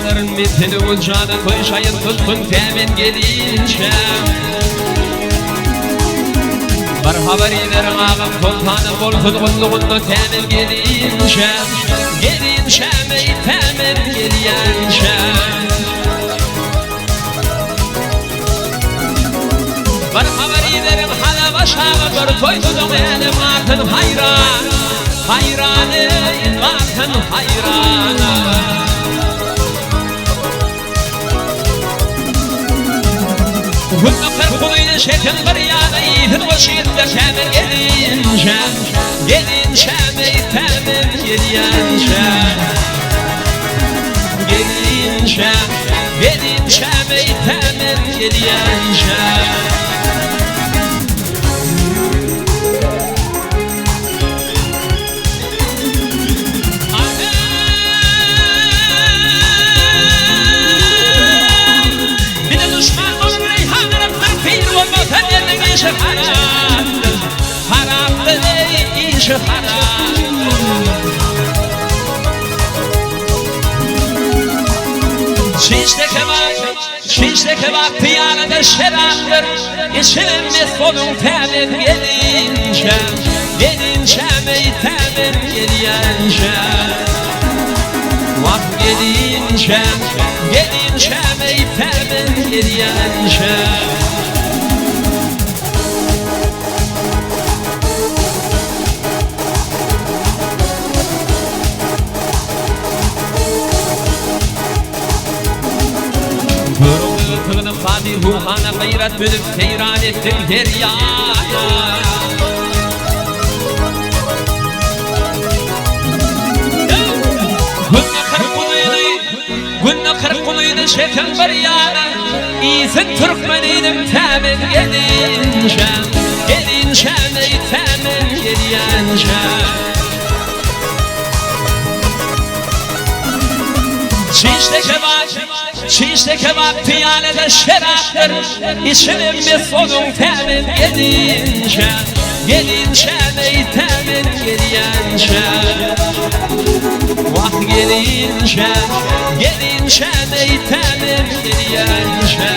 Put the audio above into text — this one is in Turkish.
Alırın mitini ucağını koyşayın tutkun temin gelince bir haberilerin ağım koltanı bol tutkunluğunu temin gelince Gelince mey temin gelince Bir haberilerin hala başağı bir koydudum elim atın hayran Hayranı atın hayranı Hünnü kırkuluyla şetin bir yana yiğitin o şiitte şemir gelince Gelince mey temin gelince Gelince, gelince mey temin gelince Şişte kebap piyanoda şeraptır İçimde solun temin gelince Gelince mey temin gelince Vah gelince Gelince mey temin gelince Fadi ruhana gayret bölüp seyran ettim deryaya Günne kırkuluydu şekin bir yana İzin Türkmeniydim temin gelince Gelince mey temin gelince Şişte kebap piyanede şeraptır İçimde solun temin gelince Gelince mey temin gelince Vah gelince Gelince mey temin gelince